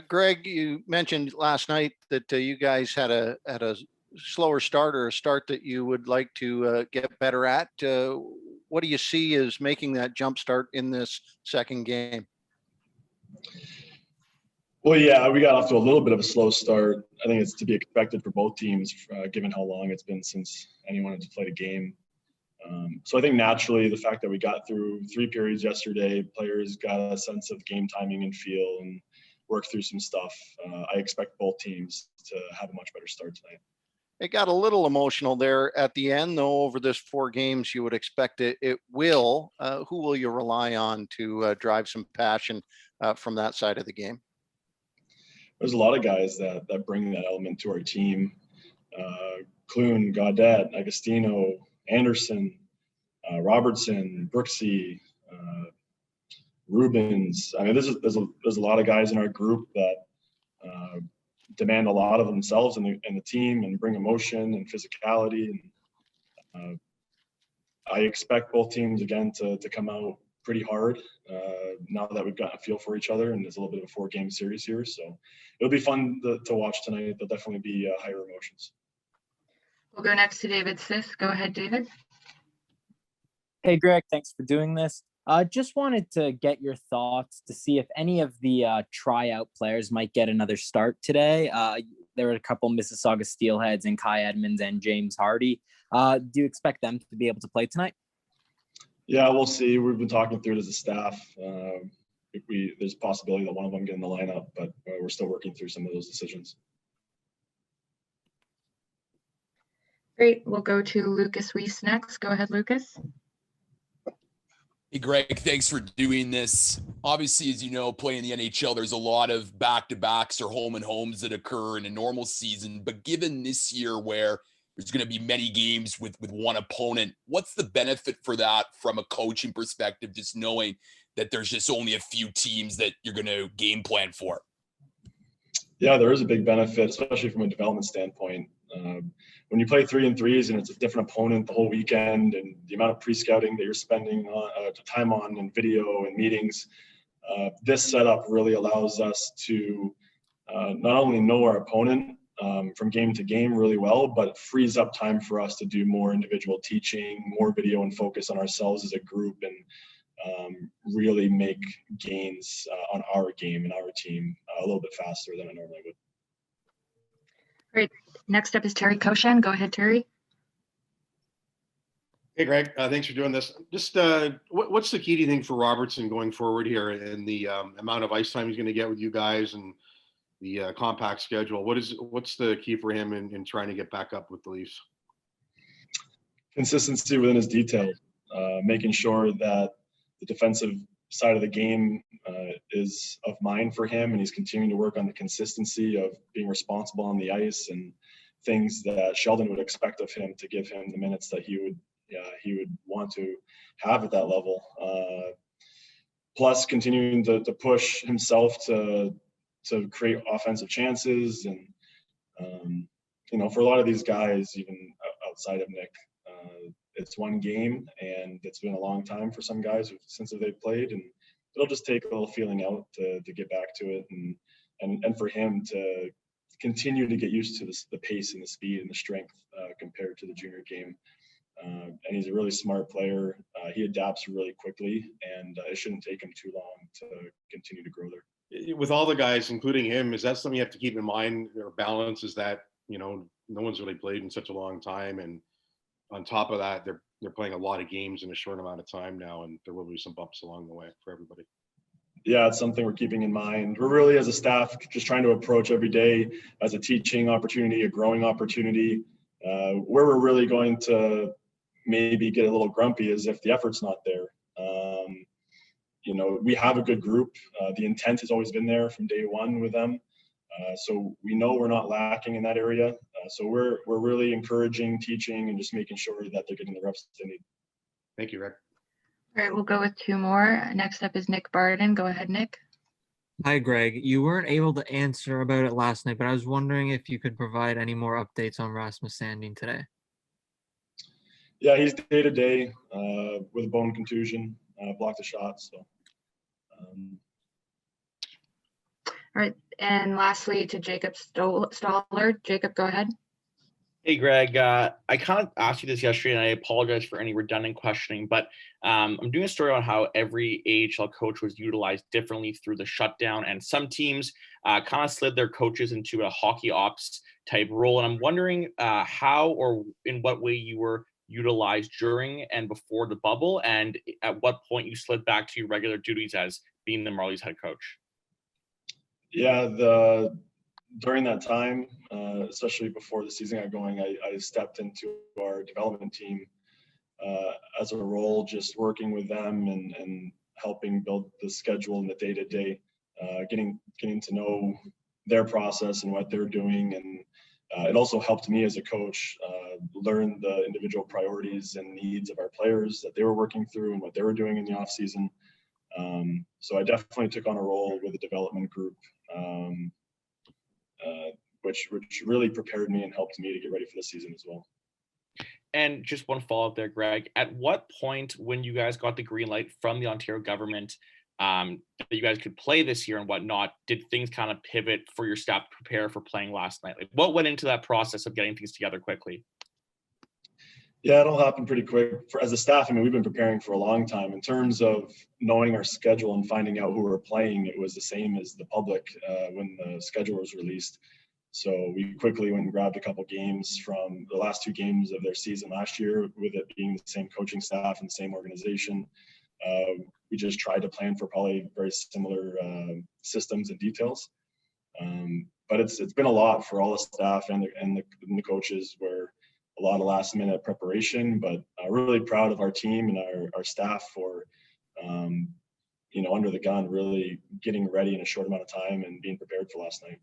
Greg, you mentioned last night that you guys had a slower start or a start that you would like to get better at. What do you see as making that jump start in this second game? Well, yeah, we got off to a little bit of a slow start. I think it's to be expected for both teams, given how long it's been since anyone has played a game. So I think naturally the fact that we got through 3 periods yesterday, players got a sense of game timing and feel and worked through some stuff. I expect both teams to have a much better start tonight. It got a little emotional there at the end, though. Over this 4 games, you would expect it will. Who will you rely on to drive some passion from that side of the game? There's a lot of guys that bring that element to our team. Clune, Gaudette, Agostino, Anderson, Robertson, Brooksy, Rubens. I mean, there's a lot of guys in our group that demand a lot of themselves and the team and bring emotion and physicality. And I expect both teams again to come out pretty hard now that we've got a feel for each other, and there's a little bit of a 4-game series here. So it'll be fun to watch tonight. There'll definitely be higher emotions. We'll go next to David Sis. Go ahead, David. Hey, Greg, thanks for doing this. Just wanted to get your thoughts to see if any of the tryout players might get another start today. There were a couple Mississauga Steelheads and Kai Edmonds and James Hardy. Do you expect them to be able to play tonight? Yeah, we'll see. We've been talking through it as a staff. There's a possibility that one of them get in the lineup, but we're still working through some of those decisions. Great. We'll go to Lucas Weiss next. Go ahead, Lucas. Hey, Greg, thanks for doing this. Obviously, as you know, playing the NHL, there's a lot of back-to-backs or home and homes that occur in a normal season. But given this year where there's going to be many games with one opponent, what's the benefit for that from a coaching perspective, just knowing that there's just only a few teams that you're going to game plan for? Yeah, there is a big benefit, especially from a development standpoint. When you play 3-3s and it's a different opponent the whole weekend, and the amount of pre-scouting that you're spending time on and video and meetings, this setup really allows us to not only know our opponent from game to game really well, but frees up time for us to do more individual teaching, more video, and focus on ourselves as a group, and really make gains on our game and our team a little bit faster than I normally would. Great. Next up is Terry Koshan. Go ahead, Terry. Hey, Greg. Thanks for doing this. Just what's the key, do you think, for Robertson going forward here, and the amount of ice time he's going to get with you guys and the compact schedule? What's the key for him in trying to get back up with the Leafs? Consistency within his detail, making sure that the defensive side of the game is of mind for him, and he's continuing to work on the consistency of being responsible on the ice and things that Sheldon would expect of him to give him the minutes that he would want to have at that level. Plus continuing to push himself to create offensive chances. And for a lot of these guys, even outside of Nick, it's one game, and it's been a long time for some guys since they've played, and it'll just take a little feeling out to get back to it, and for him to continue to get used to the pace and the speed and the strength compared to the junior game. And he's a really smart player. He adapts really quickly, and it shouldn't take him too long to continue to grow there. With all the guys, including him, is that something you have to keep in mind, or balance, is that, no one's really played in such a long time, and on top of that, they're playing a lot of games in a short amount of time now, and there will be some bumps along the way for everybody. Yeah, it's something we're keeping in mind. We're really, as a staff, just trying to approach every day as a teaching opportunity, a growing opportunity. Where we're really going to maybe get a little grumpy is if the effort's not there. We have a good group. The intent has always been there from day one with them. So we know we're not lacking in that area. So we're really encouraging, teaching, and just making sure that they're getting the reps they need. Thank you, Rick. All right, we'll go with 2 more. Next up is Nick Barden. Go ahead, Nick. Hi, Greg. You weren't able to answer about it last night, but I was wondering if you could provide any more updates on Rasmus Sandin today. Yeah, he's day-to-day with a bone contusion, blocked a shot. So. All right, and lastly to Jacob Stoller. Jacob, go ahead. Hey, Greg. I kind of asked you this yesterday, and I apologize for any redundant questioning, but I'm doing a story on how every AHL coach was utilized differently through the shutdown, and some teams kind of slid their coaches into a hockey ops type role. And I'm wondering how or in what way you were utilized during and before the bubble, and at what point you slid back to your regular duties as being the Marlies head coach. Yeah, during that time, especially before the season got going, I stepped into our development team as a role, just working with them and helping build the schedule and the day-to-day, getting to know their process and what they're doing. And it also helped me as a coach learn the individual priorities and needs of our players that they were working through and what they were doing in the off season. So I definitely took on a role with the development group, which really prepared me and helped me to get ready for the season as well. And just one follow-up there, Greg. At what point, when you guys got the green light from the Ontario government that you guys could play this year and whatnot, did things kind of pivot for your staff to prepare for playing last night? Like, what went into that process of getting things together quickly? Yeah, it all happened pretty quick. As a staff, I mean, we've been preparing for a long time. In terms of knowing our schedule and finding out who we're playing, it was the same as the public when the schedule was released. So we quickly went and grabbed a couple games from the last 2 games of their season last year, with it being the same coaching staff and the same organization. We just tried to plan for probably very similar systems and details. But it's been a lot for all the staff and the coaches, where a lot of last minute preparation, but really proud of our team and our staff for, under the gun, really getting ready in a short amount of time and being prepared for last night.